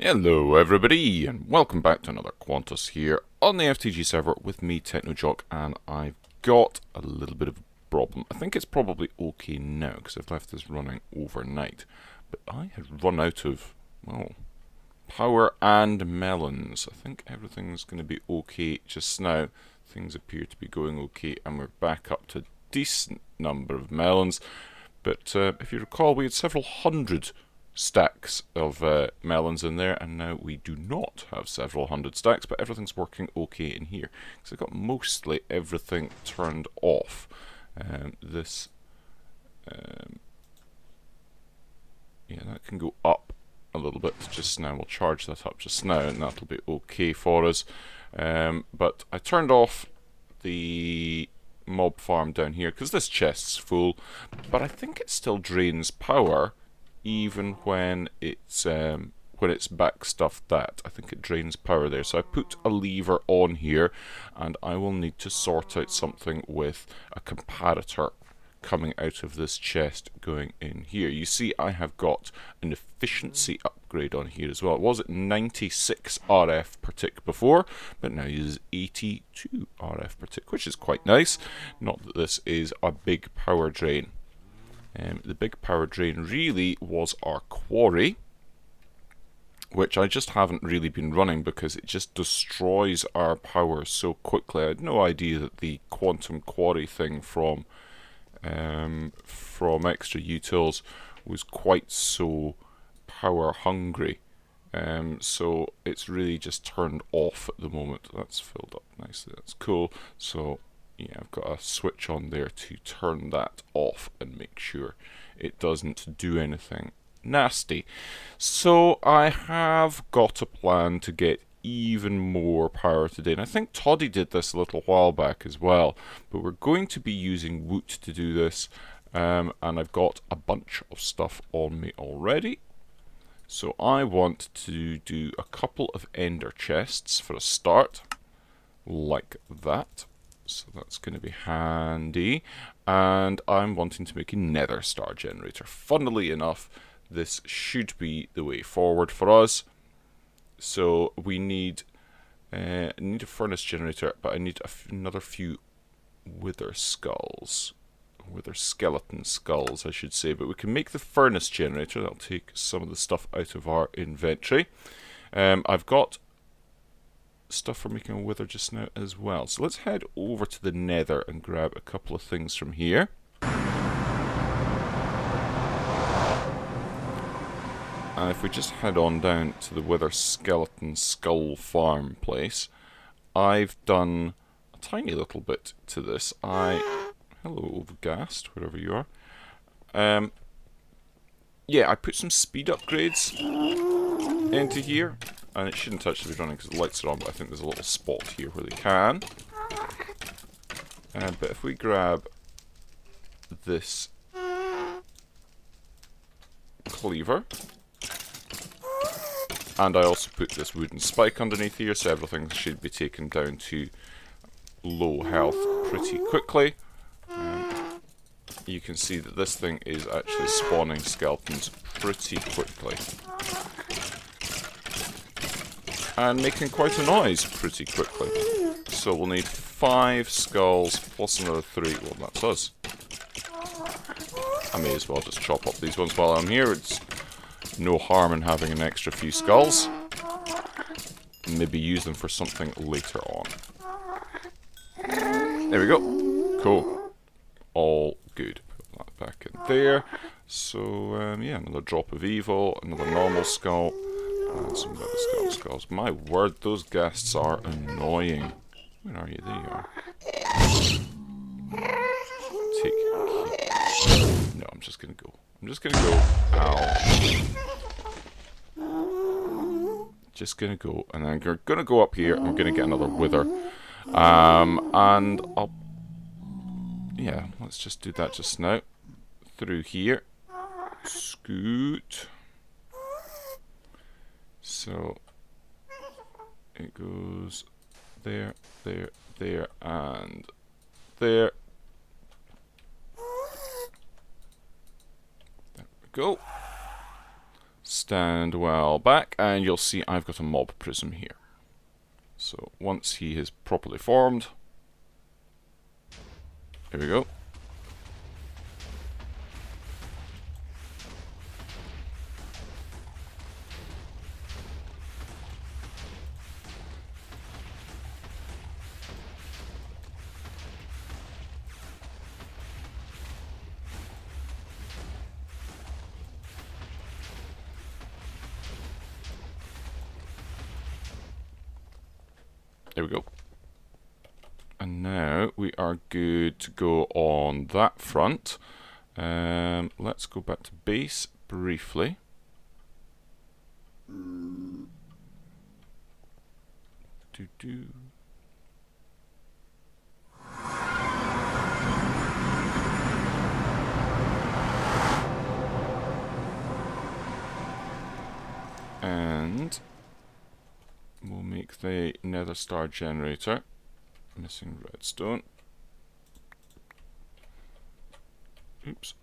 Hello everybody, and welcome back to another Quantus here on the FTG server with me, TechnoJock, and I've got a little bit of a problem. I think it's probably okay now, because I've left this running overnight, but I had run out of, well, power and melons. I think everything's going to be okay just now. Things appear to be going okay, and we're back up to a decent number of melons, but if you recall, we had several hundred stacks of melons in there, and now we do not have several hundred stacks, but everything's working okay in here because I've got mostly everything turned off. This yeah, that can go up a little bit just now. We'll charge that up just now and that'll be okay for us, but I turned off the mob farm down here because this chest's full, but I think it still drains power even when it's back stuffed. That I think it drains power there, so I put a lever on here, and I will need to sort out something with a comparator coming out of this chest going in here. You see I have got an efficiency upgrade on here as well. It was at 96 RF per tick before, but now uses 82 RF per tick, which is quite nice. Not that this is a big power drain. The big power drain really was our quarry, which I just haven't really been running because it just destroys our power so quickly. I had no idea that the quantum quarry thing from Extra Utils was quite so power hungry. So it's really just turned off at the moment. That's filled up nicely, that's cool. So yeah, I've got a switch on there to turn that off and make sure it doesn't do anything nasty. So I have got a plan to get even more power today, and I think Toddy did this a little while back as well, but we're going to be using wood to do this, and I've got a bunch of stuff on me already. So I want to do a couple of ender chests for a start, like that. So that's going to be handy, and I'm wanting to make a Netherstar generator. Funnily enough, this should be the way forward for us. So we need a furnace generator, but I need another few wither skeleton skulls, I should say. But we can make the furnace generator. That'll take some of the stuff out of our inventory. I've got stuff for making a wither just now as well. So let's head over to the nether and grab a couple of things from here. And if we just head on down to the wither skeleton skull farm place, I've done a tiny little bit to this. Hello Overgast, wherever you are. Yeah, I put some speed upgrades into here. And it shouldn't actually be running because the lights are on, but I think there's a little spot here where they can. But if we grab this cleaver, and I also put this wooden spike underneath here, so everything should be taken down to low health pretty quickly. You can see that this thing is actually spawning skeletons pretty quickly. And making quite a noise pretty quickly. So we'll need 5 skulls plus another 3. Well, that's us. I may as well just chop up these ones while I'm here. It's no harm in having an extra few skulls. Maybe use them for something later on. There we go. Cool. All good. Put that back in there. So, yeah, another drop of evil, another normal skull. And some better skulls. My word, those ghasts are annoying. Where are you? There you are. No, I'm just gonna go. Ow. Just gonna go, and then we're gonna go up here. I'm gonna get another wither. And I'll. Yeah, let's just do that just now. Through here. Scoot. So it goes there, there, there, and there. There we go. stand well back, and you'll see I've got a mob prism here. So once he is properly formed, here we go. There we go. And now we are good to go on that front. Let's go back to base briefly. And we'll make the Netherstar generator. Missing redstone. Oops.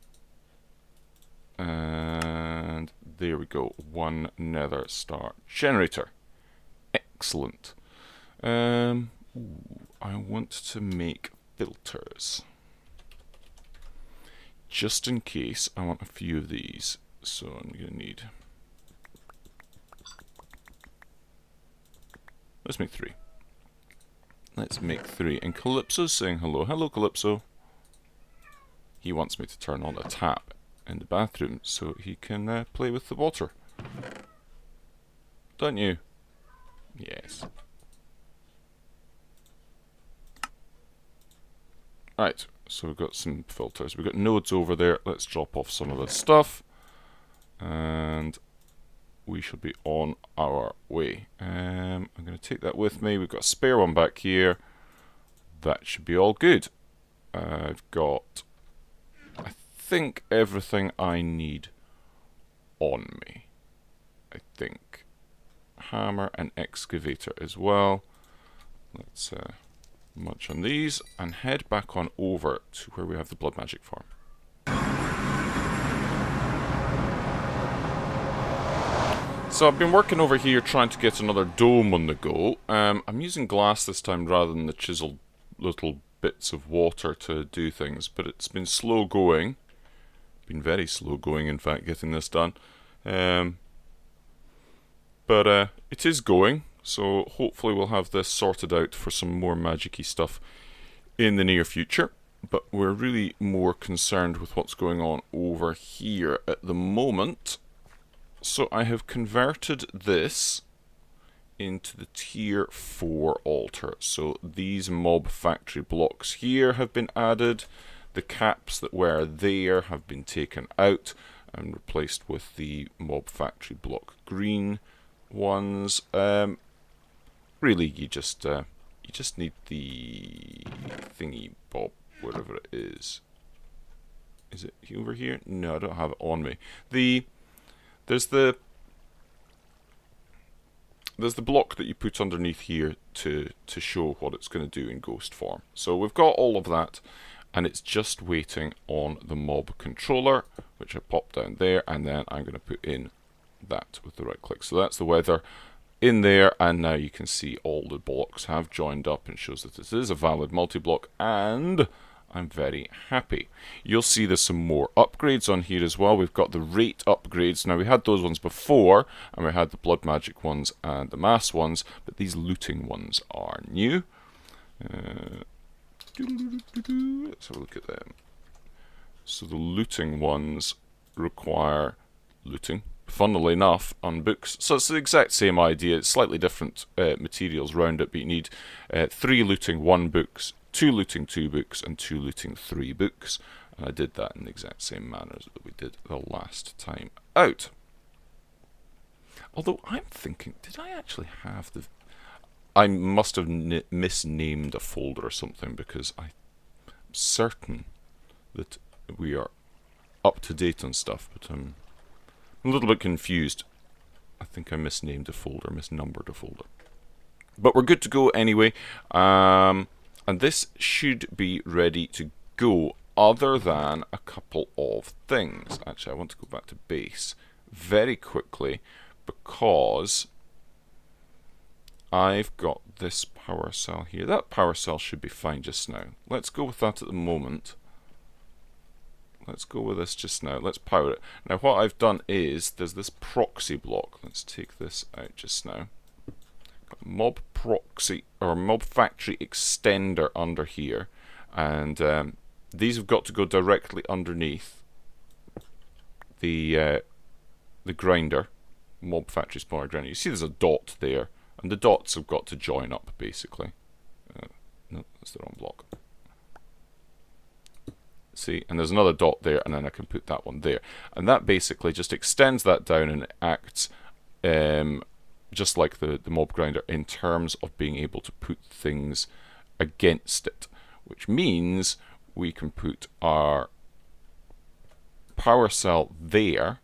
And there we go. One Netherstar generator. Excellent. I want to make filters. Just in case, I want a few of these. So I'm going to need... Let's make 3. Let's make 3. And Calypso's saying hello. Hello, Calypso. He wants me to turn on a tap in the bathroom so he can play with the water. Don't you? Yes. Right, so we've got some filters. We've got nodes over there. Let's drop off some of this stuff. And we should be on our way. I'm going to take that with me. We've got a spare one back here. That should be all good. I've got, I think, everything I need on me. I think. Hammer and excavator as well. Let's munch on these and head back on over to where we have the blood magic farm. So I've been working over here trying to get another dome on the go. I'm using glass this time rather than the chiseled little bits of water to do things, but it's been slow going. Been very slow going, in fact, getting this done. But it is going, so hopefully we'll have this sorted out for some more magic-y stuff in the near future. But we're really more concerned with what's going on over here at the moment. So I have converted this into the tier 4 altar. So these mob factory blocks here have been added. The caps that were there have been taken out and replaced with the mob factory block green ones. Really, you just need the thingy bob, whatever it is. Is it over here? No, I don't have it on me. There's the block that you put underneath here to show what it's going to do in ghost form. So we've got all of that, and it's just waiting on the mob controller, which I popped down there, and then I'm going to put in that with the right click. So that's the weather in there, and now you can see all the blocks have joined up and shows that this is a valid multi-block, and I'm very happy. You'll see there's some more upgrades on here as well. We've got the rate upgrades. Now we had those ones before, and we had the blood magic ones and the mass ones, but these looting ones are new. Let's have a look at them. So the looting ones require looting, funnily enough, on books. So it's the exact same idea. It's slightly different materials around it, but you need 3 looting 1 books, 2 looting 2 books, and 2 looting 3 books. And I did that in the exact same manner that we did the last time out. Although I'm thinking, did I actually have the... I must have misnamed a folder or something, because I'm certain that we are up to date on stuff, but I'm a little bit confused. I think I misnamed a folder, misnumbered a folder. But we're good to go anyway. And this should be ready to go, other than a couple of things. Actually, I want to go back to base very quickly because I've got this power cell here. That power cell should be fine just now. Let's go with that at the moment. Let's go with this just now. Let's power it. Now what I've done is, there's this proxy block. Let's take this out just now. Got mob proxy, or mob factory extender under here. And these have got to go directly underneath the grinder. Mob factory spawner grinder. You see there's a dot there. And the dots have got to join up, basically. No, that's the wrong block. See, and there's another dot there, and then I can put that one there. And that basically just extends that down, and it acts just like the mob grinder in terms of being able to put things against it. Which means we can put our power cell there,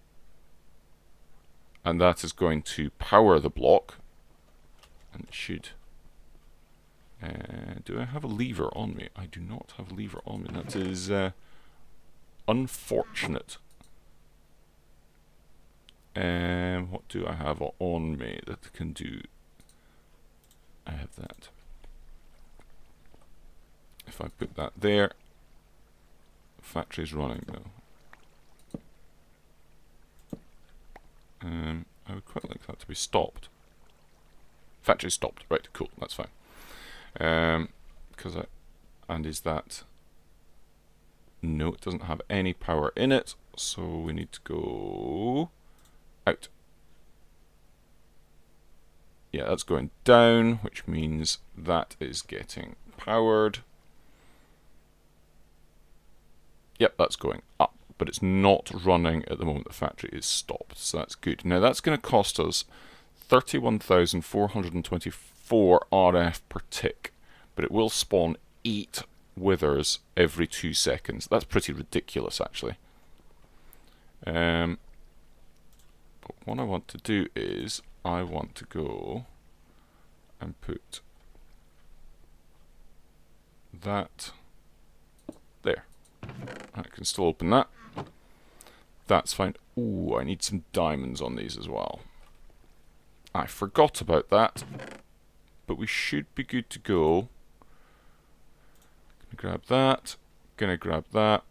and that is going to power the block. And it should. Do I have a lever on me? I do not have a lever on me. That is unfortunate. What do I have on me that can do? I have that. If I put that there, the factory's running now. I would quite like that to be stopped. Factory stopped. Right, cool, that's fine. And is that... No, it doesn't have any power in it, so we need to go out. Yeah, that's going down, which means that is getting powered. Yep, that's going up, but it's not running at the moment the factory is stopped, so that's good. Now that's going to cost us 31,424 RF per tick, but it will spawn 8 withers every 2 seconds. That's pretty ridiculous, actually. But what I want to do is, I want to go and put that there. I can still open that. That's fine. Ooh, I need some diamonds on these as well. I forgot about that, but we should be good to go. Gonna grab that, gonna grab that,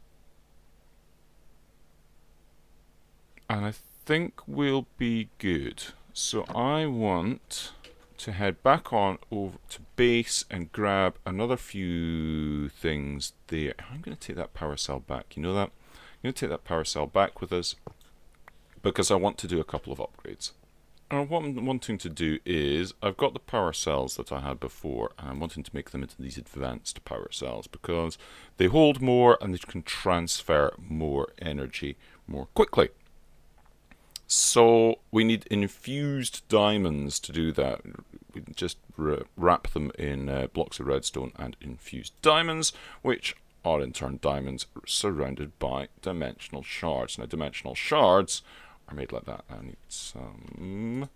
and I think we'll be good. So I want to head back on over to base and grab another few things there. I'm gonna take that power cell back, you know that? I'm gonna take that power cell back with us because I want to do a couple of upgrades. And what I'm wanting to do is, I've got the power cells that I had before, and I'm wanting to make them into these advanced power cells because they hold more and they can transfer more energy more quickly. So we need infused diamonds to do that. We just wrap them in blocks of redstone and infused diamonds, which are in turn diamonds surrounded by dimensional shards. Now dimensional shards are made like that. I need some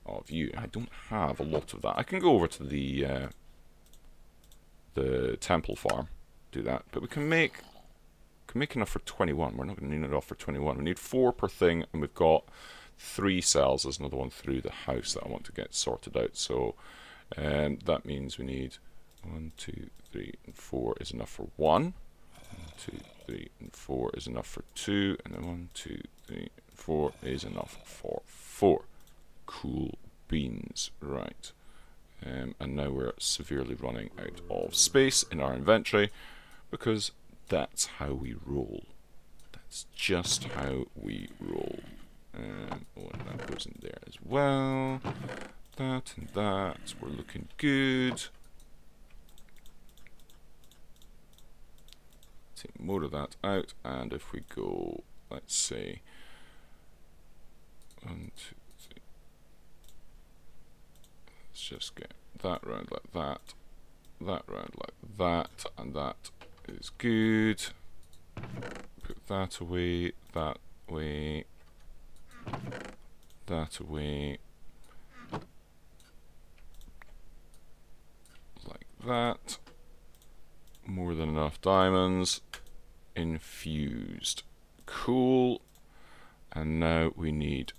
of you. I don't have a lot of that. I can go over to the temple farm, do that, but we can make enough for 21. We're not going to need enough for 21. We need 4 per thing, and we've got 3 cells. There's another one through the house that I want to get sorted out. So that means we need 1, 2, 3, and 4 is enough for 1. 1, 2, 3, and 4 is enough for 2, and then 1, 2, 3, 4 is enough for 4. Cool beans, right. And now we're severely running out of space in our inventory because that's how we roll. That's just how we roll. Oh, and that goes in there as well. That and that. We're looking good. Take more of that out, and if we go, let's say 1, 2, 3. Let's just get that round like that, that round like that, and that is good. Put that away, that way, that away, like that. More than enough diamonds. Infused. Cool. And now we need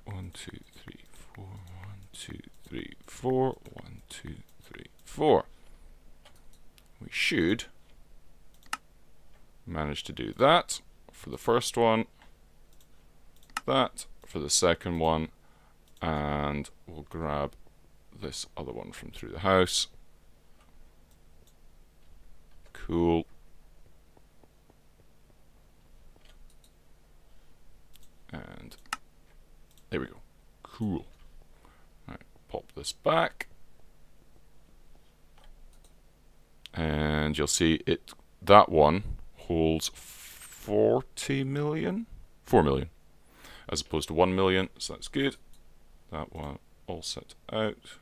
1, 2, 3, 4, 1, 2, 3, 4, 1, 2, 3, 4. We should manage to do that for the first one, that for the second one, and we'll grab this other one from through the house. Cool. And there we go. Cool. Right, pop this back. And you'll see that one holds 40 million? 4 million. As opposed to 1 million, so that's good. That one all set out.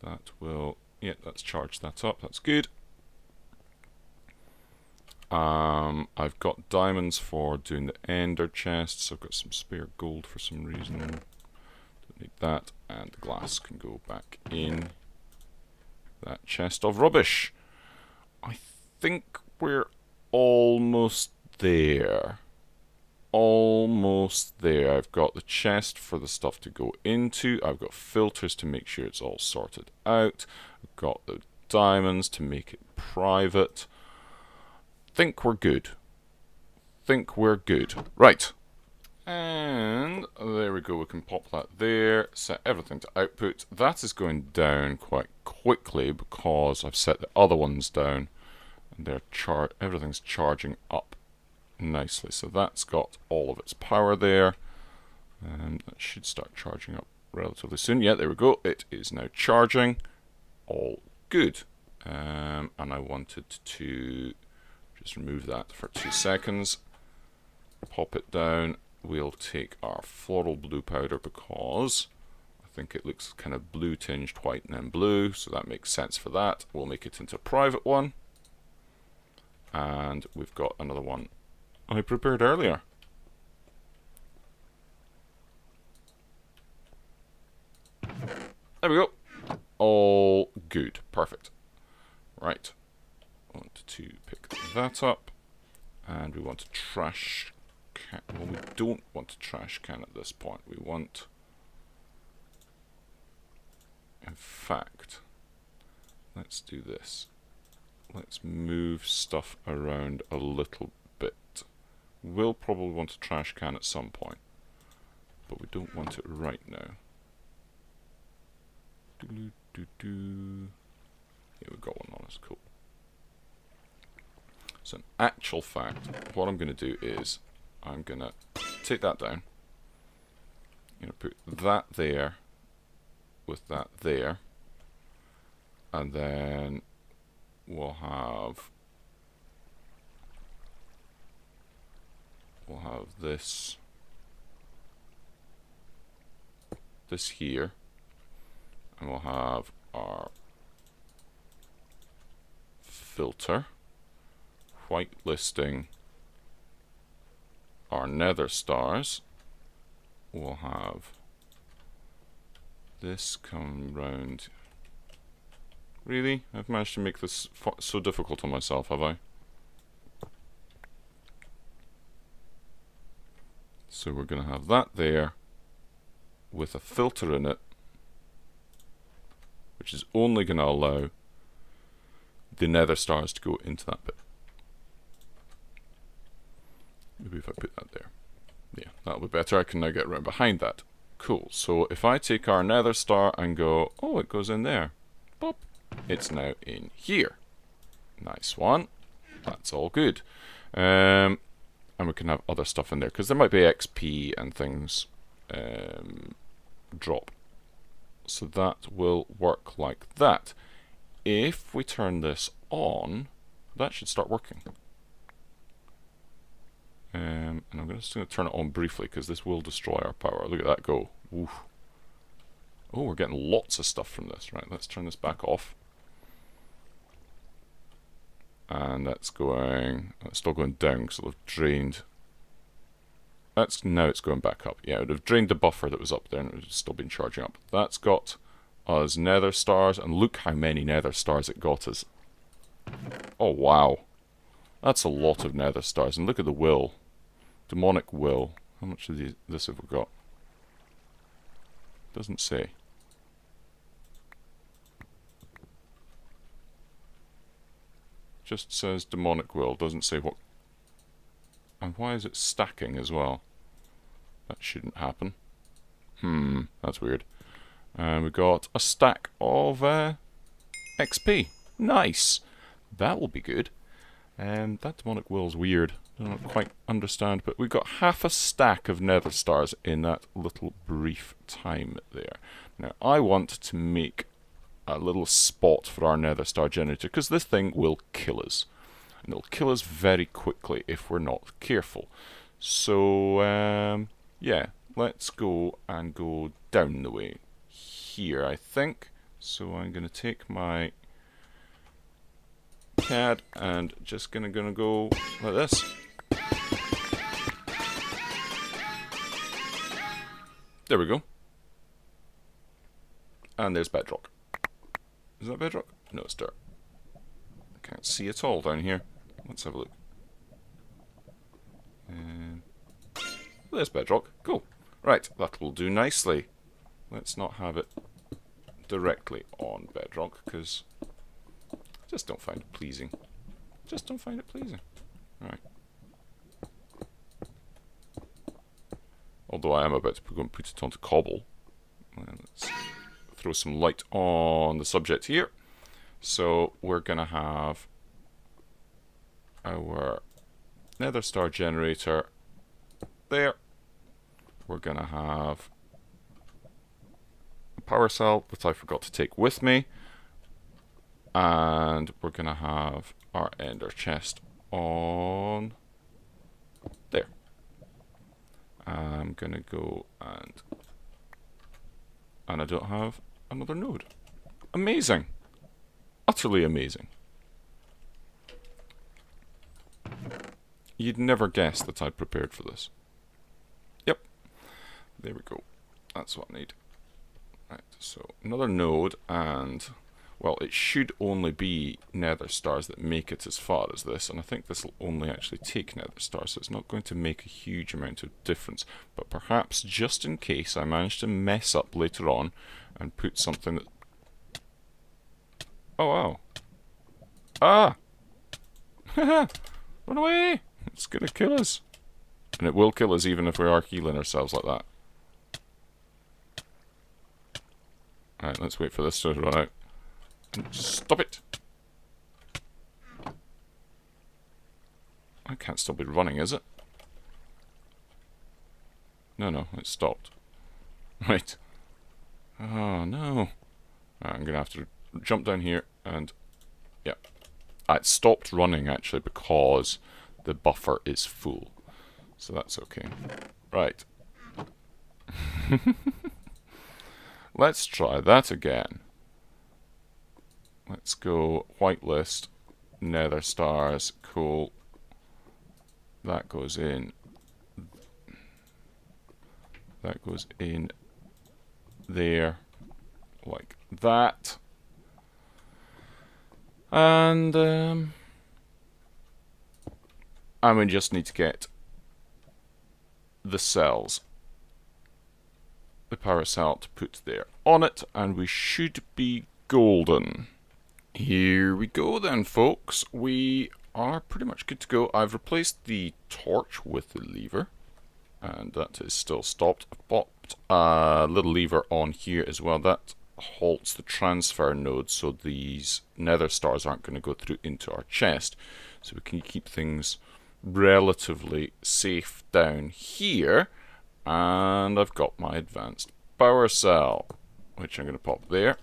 That will, yeah, that's charged that up, that's good. I've got diamonds for doing the ender chests. I've got some spare gold for some reason. Don't need that. And the glass can go back in that chest of rubbish. I think we're almost there. Almost there. I've got the chest for the stuff to go into. I've got filters to make sure it's all sorted out. I've got the diamonds to make it private. Think we're good. Think we're good. Right. And there we go. We can pop that there. Set everything to output. That is going down quite quickly because I've set the other ones down. And they're everything's charging up nicely. So that's got all of its power there. And that should start charging up relatively soon. Yeah, there we go. It is now charging. All good. And I wanted to just remove that for 2 seconds. Pop it down. We'll take our floral blue powder because I think it looks kind of blue tinged white and then blue, so that makes sense for that. We'll make it into a private one. And we've got another one I prepared earlier. There we go. All good. Perfect. Right. Want to pick that up. And we want to trash can. Well, we don't want to trash can at this point. We want... In fact, let's do this. Let's move stuff around a little bit. We'll probably want a trash can at some point, but we don't want it right now. Here, we've got one on us. Cool. So in actual fact, what I'm going to do is I'm going to take that down. I'm going to put that there with that there, and then we'll have this here, and we'll have our filter whitelisting our Netherstars. We'll have this come round. Really? I've managed to make this so difficult on myself, have I? So we're going to have that there with a filter in it, which is only going to allow the Netherstars to go into that bit. Maybe if I put that there. Yeah, that'll be better. I can now get right behind that. Cool. So if I take our Netherstar and go, oh, it goes in there. Pop. It's now in here. Nice one. That's all good. And we can have other stuff in there, because there might be XP and things drop. So that will work like that. If we turn this on, that should start working. And I'm just going to turn it on briefly, because this will destroy our power. Look at that go. Oof. Oh, we're getting lots of stuff from this. Right, let's turn this back off. And that's still going down, because it'll have drained. Now it's going back up. Yeah, it would have drained the buffer that was up there, and it would have still been charging up. That's got us Netherstars, and look how many Netherstars it got us. Oh, wow. That's a lot of nether stars. And look at the will. Demonic will. How much of this have we got? Doesn't say. Just says demonic will. Doesn't say what. And why is it stacking as well? That shouldn't happen. That's weird. And we got a stack of XP. Nice. That will be good. That demonic will's weird. I don't quite understand, but we got half a stack of nether stars in that little brief time there. Now, I want to make a little spot for our nether star generator, because this thing will kill us. And it'll kill us very quickly if we're not careful. So, yeah, let's go and go down the way. Here, I think. So I'm going to take my CAD and just gonna go like this. There we go. And there's bedrock. Is that bedrock? No, it's dirt. I can't see it all down here. Let's have a look. There's bedrock. Cool. Right, that will do nicely. Let's not have it directly on bedrock, because I just don't find it pleasing. Just don't find it pleasing. Right. Although I am about to go and put it onto cobble. Let's throw some light on the subject here. So we're going to have our nether star generator there. We're going to have a power cell that I forgot to take with me. And we're going to have our ender chest on there. I'm going to go and I don't have another node. Amazing. Utterly amazing. You'd never guess that I prepared for this. Yep. There we go. That's what I need. Right, so another node, and well, it should only be nether stars that make it as far as this, and I think this will only actually take nether stars, so it's not going to make a huge amount of difference. But perhaps just in case I manage to mess up later on and put something that... Oh wow. Ah! Run away! It's gonna kill us. And it will kill us even if we are healing ourselves like that. Alright, let's wait for this to run out. Stop it! I can't still be running, is it? No, no, it stopped. Right. Oh, no. Right, I'm going to have to jump down here and... yeah. It stopped running, actually, because the buffer is full. So that's okay. Right. Let's try that again. Let's go whitelist, nether stars, cool. That goes in. That goes in there, like that. And we just need to get the cells, the power cell to put there on it, and we should be golden. Here we go then, folks. We are pretty much good to go. I've replaced the torch with the lever, and that is still stopped. I've popped a little lever on here as well. That halts the transfer node, so these nether stars aren't going to go through into our chest. So we can keep things relatively safe down here. And I've got my advanced power cell, which I'm going to pop there.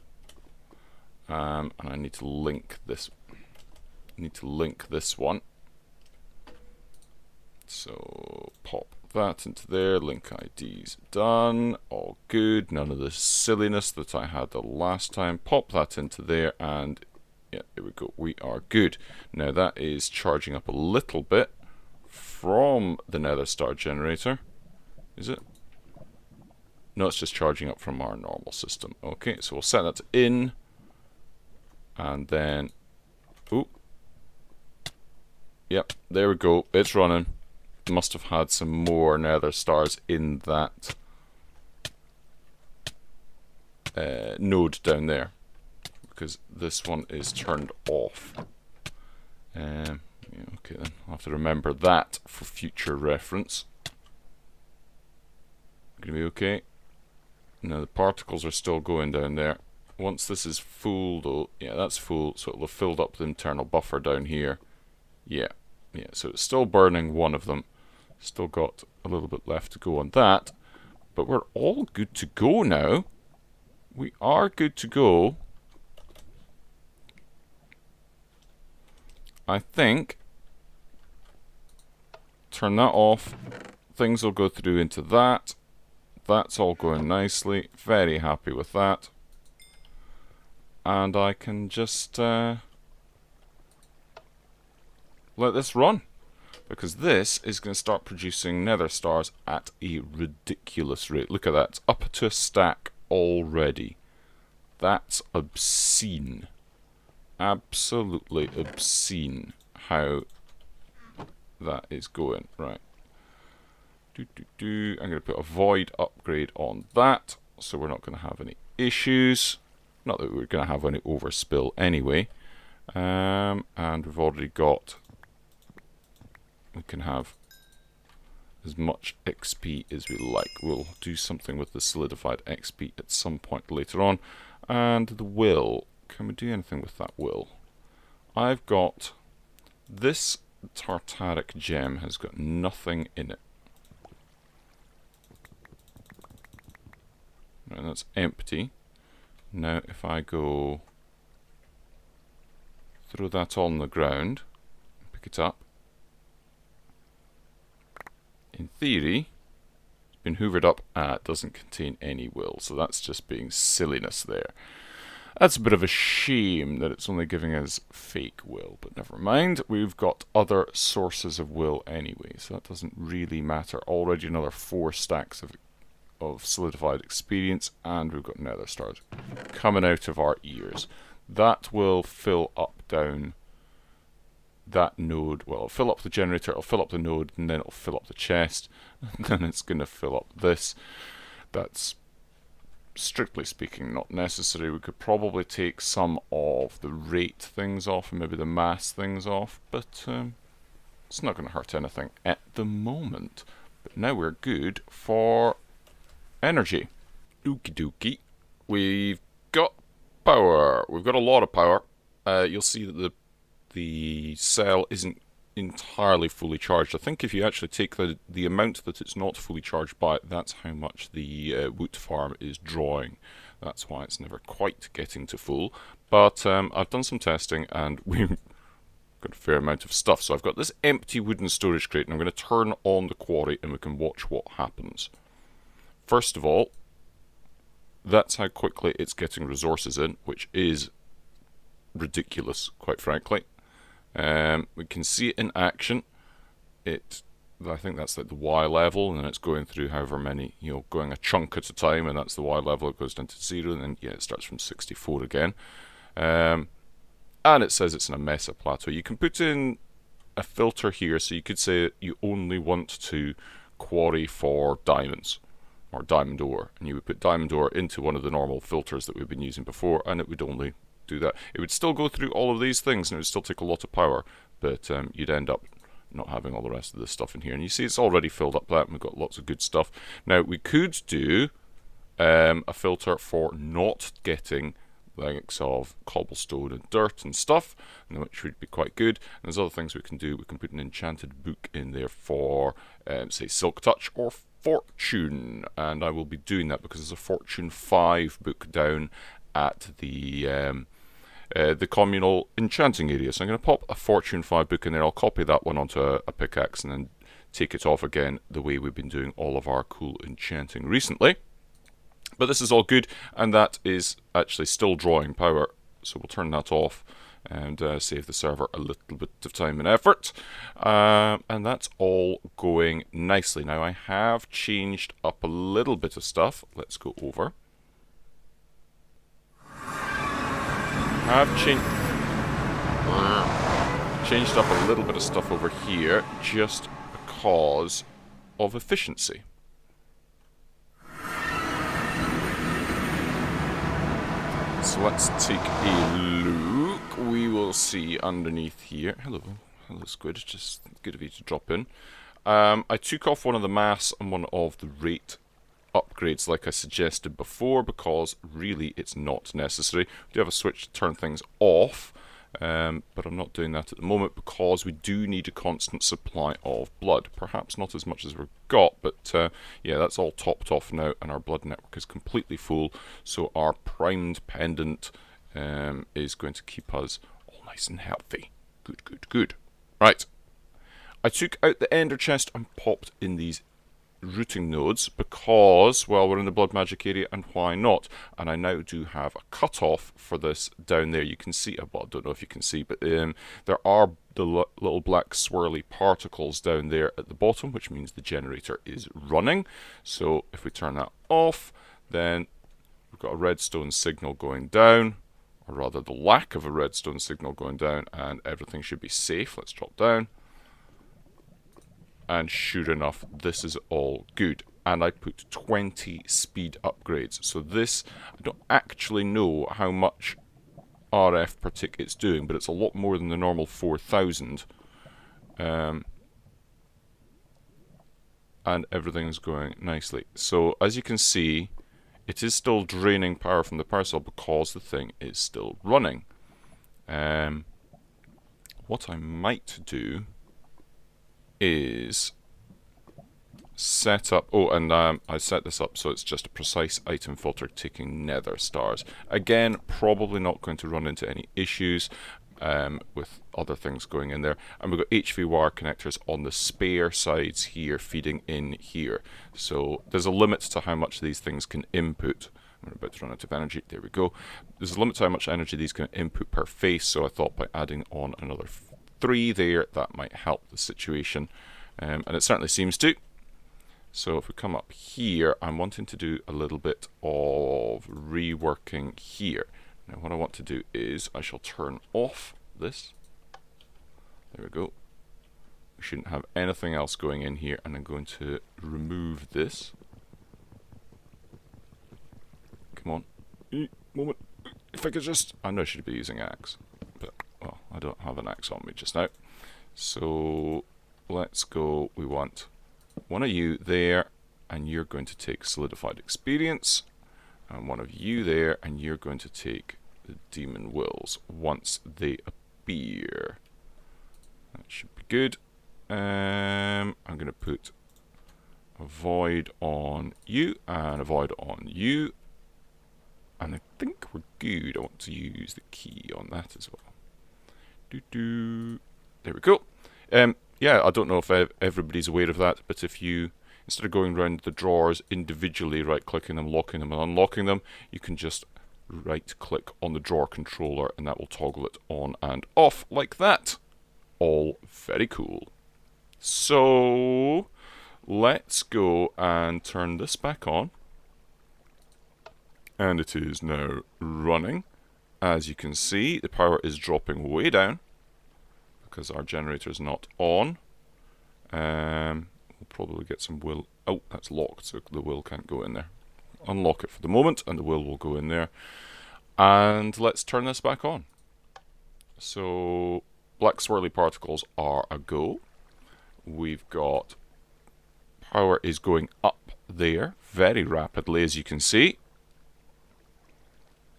And I need to link this. One. So pop that into there. Link IDs done. All good. None of the silliness that I had the last time. Pop that into there, and yeah, there we go. We are good. Now that is charging up a little bit from the nether star generator. Is it? No, it's just charging up from our normal system. Okay, so we'll set that to in. And then, ooh, Yep, there we go. It's running. Must have had some more nether stars in that node down there, because this one is turned off. Yeah, okay then, I'll have to remember that for future reference. Gonna be okay. Now the particles are still going down there. Once this is full though, yeah, that's full, so it'll have filled up the internal buffer down here. Yeah, so it's still burning one of them. Still got a little bit left to go on that, but we're all good to go now. We are good to go. I think, turn that off, things will go through into that. That's all going nicely, very happy with that. And I can just let this run, because this is going to start producing nether stars at a ridiculous rate. Look at that, it's up to a stack already. That's obscene. Absolutely obscene how that is going. Right. I'm going to put a void upgrade on that, so we're not going to have any issues. Not that we're going to have any overspill anyway. And we've already got... We can have as much XP as we like. We'll do something with the solidified XP at some point later on. And the will. Can we do anything with that will? I've got... This tartaric gem has got nothing in it. And that's empty. Now if I go throw that on the ground, pick it up, in theory it's been hoovered up. It doesn't contain any will, so that's just being silliness there. That's a bit of a shame that it's only giving us fake will, but never mind, we've got other sources of will anyway, so that doesn't really matter. Already another 4 stacks of solidified experience, and we've got nether stars coming out of our ears. That will fill up down that node. Well, it'll fill up the generator, it'll fill up the node, and then it'll fill up the chest, and then it's going to fill up this. That's, strictly speaking, not necessary. We could probably take some of the rate things off and maybe the mass things off, but it's not going to hurt anything at the moment. But now we're good for energy. Okie dokie. We've got power. We've got a lot of power. You'll see that the cell isn't entirely fully charged. I think if you actually take the amount that it's not fully charged by, that's how much the wood farm is drawing. That's why it's never quite getting to full. But I've done some testing and we've got a fair amount of stuff. So I've got this empty wooden storage crate and I'm going to turn on the quarry and we can watch what happens. First of all, that's how quickly it's getting resources in, which is ridiculous, quite frankly. We can see it in action. I think that's like the Y level, and then it's going through however many, going a chunk at a time, and that's the Y level. It goes down to 0, and then it starts from 64 again. And it says it's in a mesa plateau. You can put in a filter here, so you could say you only want to quarry for diamonds or diamond ore, and you would put diamond ore into one of the normal filters that we've been using before, and it would only do that. It would still go through all of these things and it would still take a lot of power, but you'd end up not having all the rest of this stuff in here. And you see it's already filled up that, and we've got lots of good stuff. Now we could do a filter for not getting likes of cobblestone and dirt and stuff, which would be quite good. And there's other things we can do. We can put an enchanted book in there for say Silk Touch or Fortune, and I will be doing that because there's a Fortune 5 book down at the communal enchanting area. So I'm going to pop a Fortune 5 book in there. I'll copy that one onto a pickaxe and then take it off again the way we've been doing all of our cool enchanting recently. But this is all good, and that is actually still drawing power, so we'll turn that off and save the server a little bit of time and effort. And that's all going nicely. Now I have changed up a little bit of stuff. Let's go over. changed up a little bit of stuff over here just because of efficiency. So let's take a look. We will see underneath here. Hello, Squid. Just good of you to drop in. I took off one of the mass and one of the rate upgrades like I suggested before because really it's not necessary. We do have a switch to turn things off, but I'm not doing that at the moment because we do need a constant supply of blood. Perhaps not as much as we've got, but yeah, that's all topped off now and our blood network is completely full, so our primed pendant is going to keep us all nice and healthy. Good, good, good. Right. I took out the ender chest and popped in these routing nodes because, well, we're in the blood magic area and why not? And I now do have a cutoff for this down there. You can see, well, I don't know if you can see, but there are the little black swirly particles down there at the bottom, which means the generator is running. So if we turn that off, then we've got a redstone signal going down, or rather the lack of a redstone signal going down, and everything should be safe. Let's drop down. And sure enough, this is all good. And I put 20 speed upgrades. So this, I don't actually know how much RF per tick it's doing, but it's a lot more than the normal 4,000. And everything's going nicely. So as you can see, it is still draining power from the power cell because the thing is still running. What I might do is set up, I set this up so it's just a precise item filter taking nether stars. Again, probably not going to run into any issues with other things going in there. And we've got HV wire connectors on the spare sides here feeding in here. So there's a limit to how much these things can input. We're about to run out of energy. There we go. There's a limit to how much energy these can input per face, so I thought by adding on another 3 there, that might help the situation, and it certainly seems to. So if we come up here, I'm wanting to do a little bit of reworking here. Now what I want to do is I shall turn off this. There we go. We shouldn't have anything else going in here, and I'm going to remove this. Come on. Moment. If I could just... I know I should be using axe, but well, I don't have an axe on me just now. So let's go. We want one of you there, and you're going to take solidified experience, and one of you there, and you're going to take the demon wills once they appear. That should be good. I'm going to put a void on you and a void on you, and I think we're good. I want to use the key on that as well. There we go. Yeah, I don't know if everybody's aware of that, but if you, instead of going around the drawers individually, right-clicking them, locking them and unlocking them, you can just right-click on the drawer controller and that will toggle it on and off like that. All very cool. So, let's go and turn this back on. And it is now running. As you can see, the power is dropping way down because our generator is not on. We'll probably get some will. Oh, that's locked, so the will can't go in there. Unlock it for the moment, and the will go in there. And let's turn this back on. So, black swirly particles are a go. We've got power is going up there very rapidly, as you can see.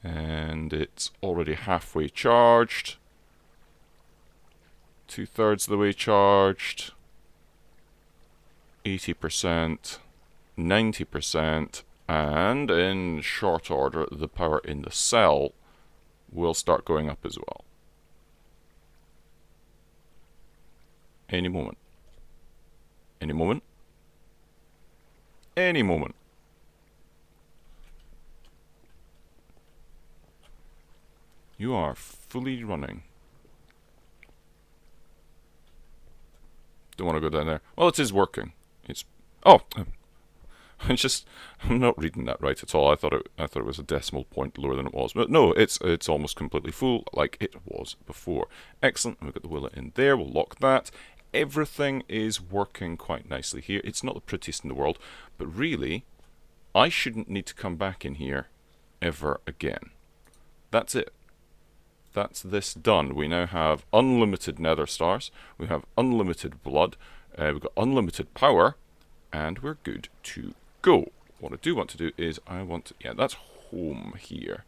And it's already halfway charged. 2/3 of the way charged. 80%, 90%, and in short order, the power in the cell will start going up as well. Any moment. Any moment. Any moment. You are fully running. Don't want to go down there. Well, it is working. It's... Oh! I'm not reading that right at all. I thought it was a decimal point lower than it was, but no, it's almost completely full, like it was before. Excellent. We've got the willet in there. We'll lock that. Everything is working quite nicely here. It's not the prettiest in the world, but really, I shouldn't need to come back in here ever again. That's it. That's this done. We now have unlimited Netherstars. We have unlimited blood. We've got unlimited power, and we're good to go. What I do want to do is yeah, that's home here.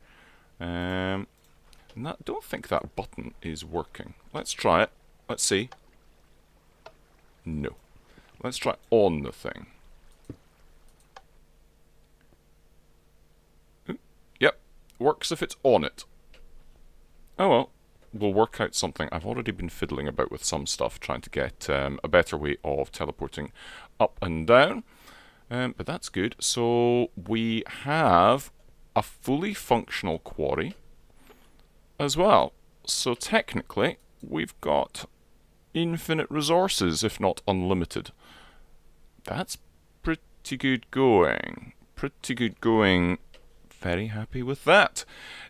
And don't think that button is working. Let's try it. Let's see. No. Let's try on the thing. Yep, works if it's on it. Oh well, we'll work out something. I've already been fiddling about with some stuff, trying to get a better way of teleporting up and down. But that's good. So we have a fully functional quarry as well. So technically, we've got infinite resources, if not unlimited. That's pretty good going. Pretty good going. Very happy with that.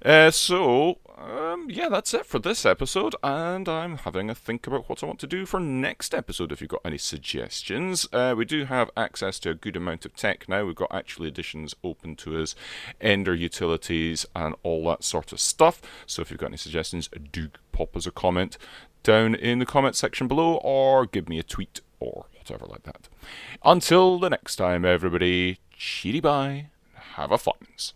Yeah, that's it for this episode, and I'm having a think about what I want to do for next episode. If you've got any suggestions, we do have access to a good amount of tech now. We've got actually additions open to us, Ender utilities, and all that sort of stuff. So if you've got any suggestions, do pop us a comment down in the comment section below, or give me a tweet, or whatever like that. Until the next time, everybody, cheery bye, have a funs.